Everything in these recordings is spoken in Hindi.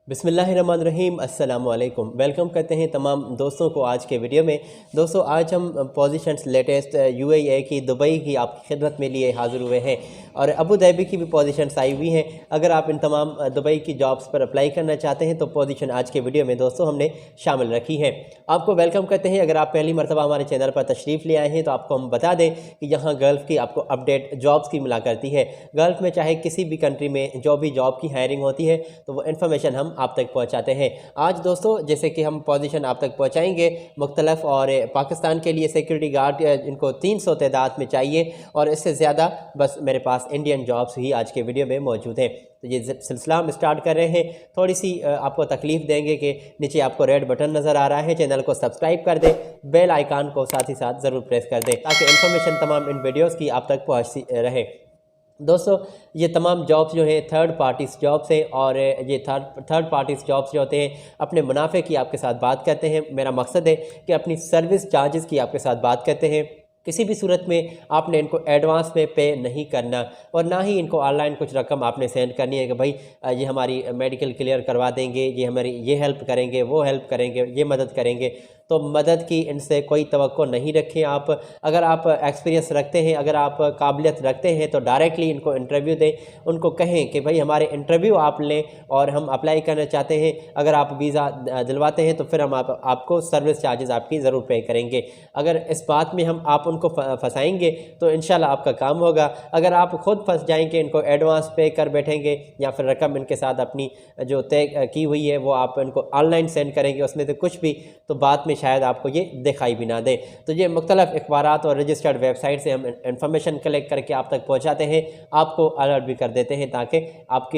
बिस्मिल्लाहिर्रहमानिर्रहीम अस्सलाम वालेकुम। वेलकम करते हैं तमाम दोस्तों को आज के वीडियो में। दोस्तों आज हम पोजीशंस लेटेस्ट यूएई की दुबई की आपकी खिदमत में लिए हाज़िर हुए हैं और अबू धाबी की भी पोजीशंस आई हुई हैं। अगर आप इन तमाम दुबई की जॉब्स पर अप्लाई करना चाहते हैं तो पोजीशन आज के वीडियो में दोस्तों हमने शामिल रखी है। आपको वेलकम करते हैं। अगर आप पहली मरतबा हमारे चैनल पर तशरीफ़ ले आए हैं तो आपको हम बता दें कि यहाँ गल्फ़ की आपको अपडेट जॉब्स की मिला करती है। गल्फ़ में चाहे किसी भी कंट्री में जो भी जॉब की हायरिंग होती है तो वो इन्फॉर्मेशन हम आप तक पहुंचाते हैं। आज दोस्तों जैसे कि हम पोजीशन आप तक पहुंचाएंगे मुख्तलिफ, और पाकिस्तान के लिए सिक्योरिटी गार्ड इनको 300 तादाद में चाहिए और इससे ज़्यादा बस मेरे पास इंडियन जॉब्स ही आज के वीडियो में मौजूद हैं। तो ये सिलसिला हम स्टार्ट कर रहे हैं। थोड़ी सी आपको तकलीफ़ देंगे कि नीचे आपको रेड बटन नज़र आ रहा है, चैनल को सब्सक्राइब कर दें, बेल आइकान को साथ ही साथ ज़रूर प्रेस कर दें ताकि इन्फॉर्मेशन तमाम इन वीडियोज़ की आप तक पहुँचती रहे। दोस्तों ये तमाम जॉब्स जो हैं थर्ड पार्टीज़ जॉब्स हैं और ये थर्ड पार्टीज़ जॉब्स जो होते हैं अपने मुनाफे की आपके साथ बात करते हैं। मेरा मकसद है कि अपनी सर्विस चार्जेस की आपके साथ बात करते हैं। किसी भी सूरत में आपने इनको एडवांस में पे नहीं करना और ना ही इनको ऑनलाइन कुछ रकम आपने सेंड करनी है कि भाई ये हमारी मेडिकल क्लियर करवा देंगे, ये हमारी ये हेल्प करेंगे, वो हेल्प करेंगे, ये मदद करेंगे। तो मदद की इनसे कोई तवक्को नहीं रखें आप। अगर आप एक्सपीरियंस रखते हैं, अगर आप काबिलियत रखते हैं तो डायरेक्टली इनको इंटरव्यू दें। उनको कहें कि भाई हमारे इंटरव्यू आप लें और हम अप्लाई करना चाहते हैं। अगर आप वीज़ा दिलवाते हैं तो फिर हम आपको सर्विस चार्जेस आपकी ज़रूर पे करेंगे। अगर इस बात में हम आप उनको फंसाएंगे तो इंशाल्लाह आपका काम होगा। अगर आप खुद फंस जाएंगे, इनको एडवांस पे कर बैठेंगे या फिर रकम इनके साथ अपनी जो तय की हुई है वो आप इनको ऑनलाइन सेंड करेंगे उसमें से कुछ भी, तो बाद में शायद आपको ये दिखाई भी ना दे। तो ये मुख्तलिफ अखबारात और रजिस्टर्ड वेबसाइट से हम इंफॉर्मेशन कलेक्ट करके आप तक पहुँचाते हैं, आपको अलर्ट भी कर देते हैं ताकि आप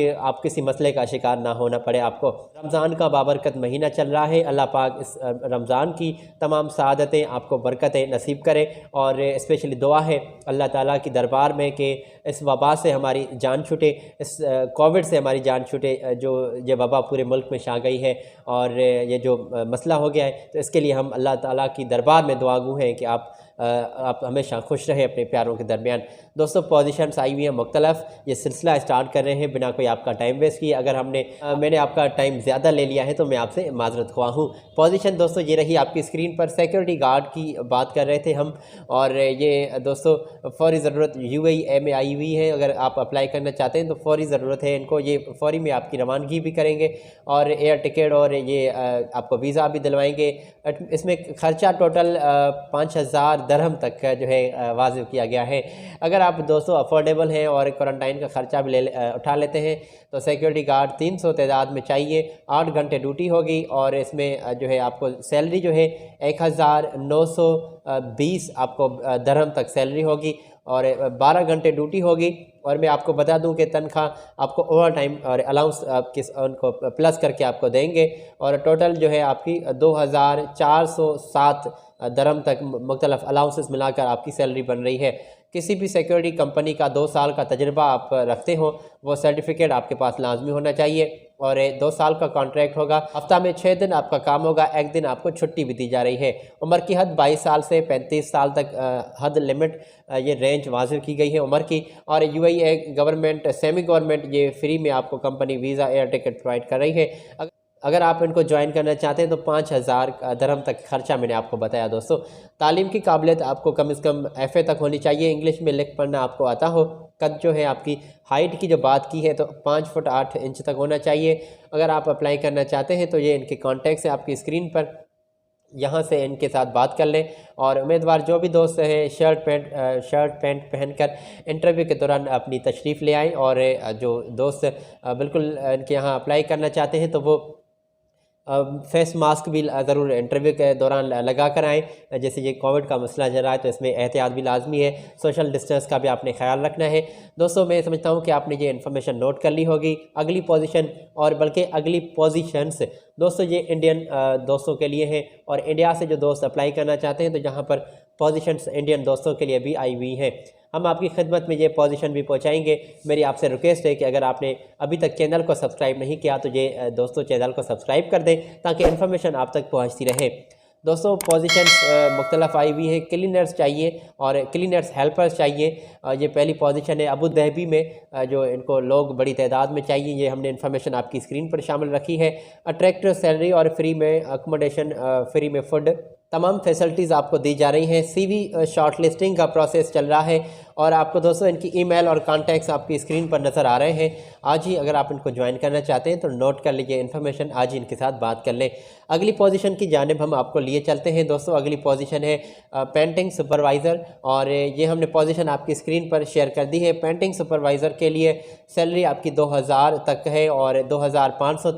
किसी मसले का शिकार ना होना पड़े आपको। रमज़ान का बाबरकत महीना चल रहा है। अल्लाह पाक इस रमज़ान की तमाम सआदतें आपको बरकतें नसीब करे और स्पेशली दुआ है अल्लाह ताला की दरबार में कि इस वबा से हमारी जान छूटे, इस कोविड से हमारी जान छूटे, जो ये वबा पूरे मुल्क में छा गई है और ये जो मसला हो गया है। तो इसके लिए हम अल्लाह ताला की दरबार में दुआगू हैं कि आप हमेशा खुश रहें अपने प्यारों के दरमियान। दोस्तों पोजीशंस आई हुई हैं मुख्तलिफ। ये सिलसिला स्टार्ट कर रहे हैं बिना कोई आपका टाइम वेस्ट किए। अगर मैंने आपका टाइम ज़्यादा ले लिया है तो मैं आपसे माजरत ख्वाह हूँ। पोजीशन दोस्तों ये रही आपकी स्क्रीन पर। सिक्योरिटी गार्ड की बात कर रहे थे हम और ये दोस्तों फ़ौरी ज़रूरत UAE में आई हुई है। अगर आप अप्लाई करना चाहते हैं तो फ़ौरी ज़रूरत है इनको। ये फ़ौरी में आपकी रवानगी भी करेंगे और एयर टिकट और ये आपको वीज़ा भी दिलवाएंगे। इसमें ख़र्चा टोटल 5000 दरहम तक का जो है वाजिब किया गया है। अगर आप दोस्तों अफोर्डेबल हैं और क्वारंटाइन का ख़र्चा भी उठा लेते हैं तो सिक्योरिटी गार्ड 300 तादाद में चाहिए। 8 घंटे ड्यूटी होगी और इसमें जो है आपको सैलरी जो है 1920 आपको दरहम तक सैलरी होगी और 12 घंटे ड्यूटी होगी। और मैं आपको बता दूं कि तनख्वाह आपको ओवर टाइम और अलाउंस उनको प्लस करके आपको देंगे और टोटल जो है आपकी 2407 दरहम तक मुख्तलिफ अलाउंसेस मिलाकर आपकी सैलरी बन रही है। किसी भी सिक्योरिटी कंपनी का 2 साल का तजुर्बा आप रखते हो वो सर्टिफिकेट आपके पास लाजमी होना चाहिए और 2 साल का कॉन्ट्रैक्ट होगा। हफ्ता में 6 दिन आपका काम होगा, 1 दिन आपको छुट्टी भी दी जा रही है। उम्र की हद 22 साल से 35 साल तक हद लिमिट ये रेंज वाजिब की गई है उम्र की। और UAE गवर्नमेंट सेमी गवर्नमेंट ये फ्री में आपको company visa air ticket provide कर रही है। अगर आप इनको ज्वाइन करना चाहते हैं तो 5000 दरहम तक खर्चा मैंने आपको बताया। दोस्तों तालीम की काबिलियत आपको कम से कम FA तक होनी चाहिए, इंग्लिश में लिख पढ़ना आपको आता हो। कद जो है आपकी हाइट की जो बात की है तो 5 फुट 8 इंच तक होना चाहिए। अगर आप अप्लाई करना चाहते हैं तो ये इनके कॉन्टैक्ट्स हैं आपकी स्क्रीन पर, यहाँ से इनके साथ बात कर लें। और उम्मीदवार जो भी दोस्त हैं शर्ट पैंट पहनकर इंटरव्यू के दौरान अपनी तशरीफ़ ले आएँ और जो दोस्त बिल्कुल इनके यहाँ अप्लाई करना चाहते हैं तो वो फेस मास्क भी ज़रूर इंटरव्यू के दौरान लगा कर आएँ। जैसे ये कोविड का मसला चल रहा है तो इसमें एहतियात भी लाजमी है, सोशल डिस्टेंस का भी आपने ख्याल रखना है। दोस्तों मैं समझता हूँ कि आपने ये इन्फॉर्मेशन नोट कर ली होगी। अगली पोजीशन और बल्कि अगली पोजीशंस दोस्तों ये इंडियन दोस्तों के लिए हैं और इंडिया से जो दोस्त अप्लाई करना चाहते हैं तो यहाँ पर पोजीशंस इंडियन दोस्तों के लिए भी आई हुई हैं। हम आपकी खिदमत में ये पोजीशन भी पहुंचाएंगे। मेरी आपसे रिक्वेस्ट है कि अगर आपने अभी तक चैनल को सब्सक्राइब नहीं किया तो ये दोस्तों चैनल को सब्सक्राइब कर दें ताकि इन्फॉर्मेशन आप तक पहुंचती रहे। दोस्तों पोजीशंस मुख्तलिफ आई हुई हैं। क्लीनर्स चाहिए और क्लीनर्स हेल्पर्स चाहिए। ये पहली पोजीशन है अबू धाबी में, जो इनको लोग बड़ी तादाद में चाहिए। ये हमने इन्फॉर्मेशन आपकी स्क्रीन पर शामिल रखी है। अट्रैक्टिव सैलरी और फ्री में अकोमोडेशन, फ्री में फूड, तमाम फैसिलिटीज़ आपको दी जा रही हैं। सीवी शॉर्ट लिस्टिंग का प्रोसेस चल रहा है और आपको दोस्तों इनकी ईमेल और कॉन्टैक्ट्स आपकी स्क्रीन पर नज़र आ रहे हैं। आज ही अगर आप इनको ज्वाइन करना चाहते हैं तो नोट कर लीजिए इन्फॉर्मेशन, आज ही इनके साथ बात कर लें। अगली पोजीशन की जानिब हम आपको लिए चलते हैं दोस्तों। अगली पोजीशन है पेंटिंग सुपरवाइज़र और ये हमने पोजीशन आपकी स्क्रीन पर शेयर कर दी है। पेंटिंग सुपरवाइज़र के लिए सैलरी आपकी 2000 तक है और 2500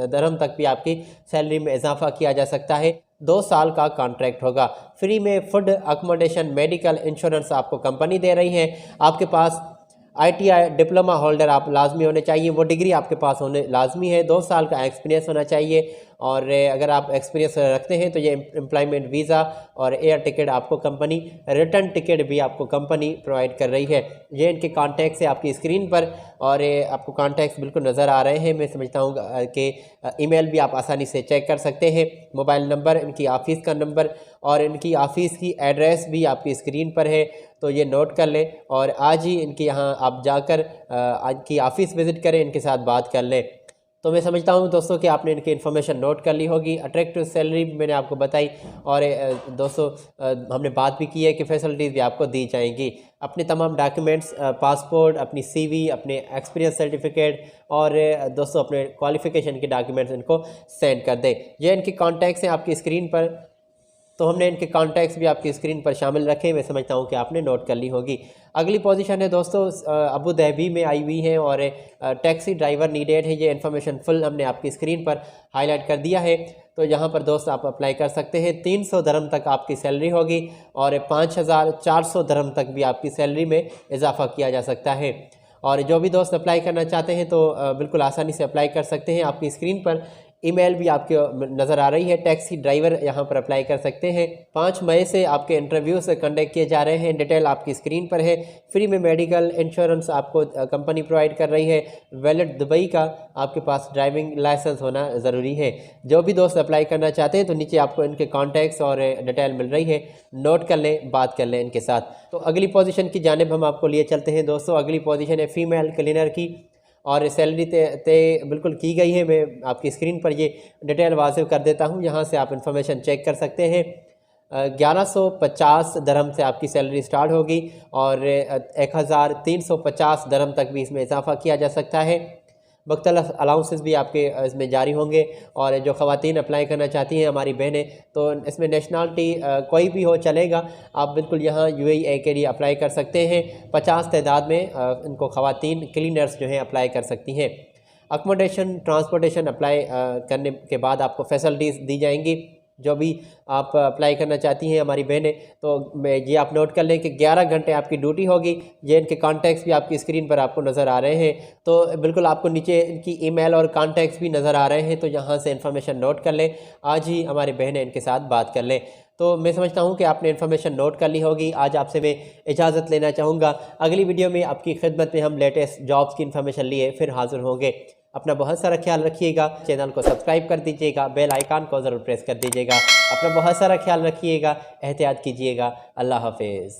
दरहम तक भी आपकी सैलरी में इजाफा किया जा सकता है। 2 साल का कॉन्ट्रैक्ट होगा। फ्री में फूड, अकोमोडेशन, मेडिकल इंश्योरेंस आपको कंपनी दे रही है। आपके पास ITI डिप्लोमा होल्डर आप लाजमी होने चाहिए, वो डिग्री आपके पास होने लाजमी है। 2 साल का एक्सपीरियंस होना चाहिए और अगर आप एक्सपीरियंस रखते हैं तो ये एम्प्लॉयमेंट वीज़ा और एयर टिकट आपको कंपनी, रिटर्न टिकट भी आपको कंपनी प्रोवाइड कर रही है। ये इनके कॉन्टैक्ट्स है आपकी स्क्रीन पर और आपको कॉन्टैक्ट्स बिल्कुल नज़र आ रहे हैं। मैं समझता हूँ कि ईमेल भी आप आसानी से चेक कर सकते हैं। मोबाइल नंबर, इनकी ऑफ़िस का नंबर और इनकी ऑफ़िस की एड्रेस भी आपकी स्क्रीन पर है, तो ये नोट कर लें और आज ही इनके यहाँ आप जाकर आज की ऑफ़िस विज़िट करें, इनके साथ बात कर लें। तो मैं समझता हूँ दोस्तों कि आपने इनकी इन्फॉर्मेशन नोट कर ली होगी। अट्रैक्टिव सैलरी मैंने आपको बताई और दोस्तों हमने बात भी की है कि फैसिलिटीज़ भी आपको दी जाएंगी। अपने तमाम डॉक्यूमेंट्स, पासपोर्ट, अपनी CV, अपने एक्सपीरियंस सर्टिफिकेट और दोस्तों अपने क्वालिफ़िकेशन के डॉक्यूमेंट्स इनको सेंड कर दें। ये इनके कॉन्टैक्ट्स हैं आपकी स्क्रीन पर, तो हमने इनके कॉन्टैक्ट्स भी आपकी स्क्रीन पर शामिल रखे। मैं समझता हूँ कि आपने नोट कर ली होगी। अगली पोजीशन है दोस्तों अबू धाबी में आई हुई है और टैक्सी ड्राइवर नीडेड है। ये इन्फॉर्मेशन फुल हमने आपकी स्क्रीन पर हाईलाइट कर दिया है। तो यहाँ पर दोस्त आप अप्लाई कर सकते हैं। 300 दरहम तक आपकी सैलरी होगी और 5400 दरहम तक भी आपकी सैलरी में इजाफा किया जा सकता है। और जो भी दोस्त अप्लाई करना चाहते हैं तो बिल्कुल आसानी से अप्लाई कर सकते हैं। आपकी स्क्रीन पर ईमेल भी आपके नज़र आ रही है। टैक्सी ड्राइवर यहाँ पर अप्लाई कर सकते हैं। 5 मई से आपके इंटरव्यू से कंडक्ट किए जा रहे हैं। डिटेल आपकी स्क्रीन पर है। फ्री में मेडिकल इंश्योरेंस आपको कंपनी प्रोवाइड कर रही है। वैलिड दुबई का आपके पास ड्राइविंग लाइसेंस होना ज़रूरी है। जो भी दोस्त अप्लाई करना चाहते हैं तो नीचे आपको इनके कॉन्टैक्ट्स और डिटेल मिल रही है, नोट कर लें, बात कर लें इनके साथ। तो अगली पोजीशन की जानिब हम आपको लिए चलते हैं दोस्तों। अगली पोजीशन है फ़ीमेल क्लीनर की और सैलरी तय बिल्कुल की गई है। मैं आपकी स्क्रीन पर ये डिटेल वाज़िव कर देता हूँ, यहाँ से आप इंफॉर्मेशन चेक कर सकते हैं। 1150 दरहम से आपकी सैलरी स्टार्ट होगी और 1350 दरहम तक भी इसमें इजाफा किया जा सकता है। मुख्तलिफ अलाउंसेस भी आपके इसमें जारी होंगे और जो ख़वातीन अप्लाई करना चाहती हैं हमारी बहनें, तो इसमें नेशनलिटी कोई भी हो चलेगा। आप बिल्कुल यहाँ UAE के लिए अप्लाई कर सकते हैं। 50 तादाद में इनको ख़वातीन क्लीनर्स जो हैं अप्लाई कर सकती हैं। अकोमोडेशन, ट्रांसपोर्टेशन अप्लाई करने के बाद आपको फैसिलिटीज़ दी जाएंगी। जो भी आप अप्लाई करना चाहती हैं हमारी बहनें, तो ये आप नोट कर लें कि 11 घंटे आपकी ड्यूटी होगी। ये इनके कॉन्टैक्ट्स भी आपकी स्क्रीन पर आपको नज़र आ रहे हैं। तो बिल्कुल आपको नीचे इनकी ईमेल और कॉन्टैक्ट्स भी नज़र आ रहे हैं, तो यहाँ से इन्फॉर्मेशन नोट कर लें। आज ही हमारी बहनें इनके साथ बात कर लें। तो मैं समझता हूँ कि आपने इन्फॉर्मेशन नोट कर ली होगी। आज आपसे मैं इजाज़त लेना चाहूँगा। अगली वीडियो में आपकी खिदमत में हम लेटेस्ट जॉब्स की इन्फॉर्मेशन लिए फिर हाज़िर होंगे। अपना बहुत सारा ख्याल रखिएगा। चैनल को सब्सक्राइब कर दीजिएगा, बेल आइकन को ज़रूर प्रेस कर दीजिएगा। अपना बहुत सारा ख्याल रखिएगा, एहतियात कीजिएगा। अल्लाह हाफिज़।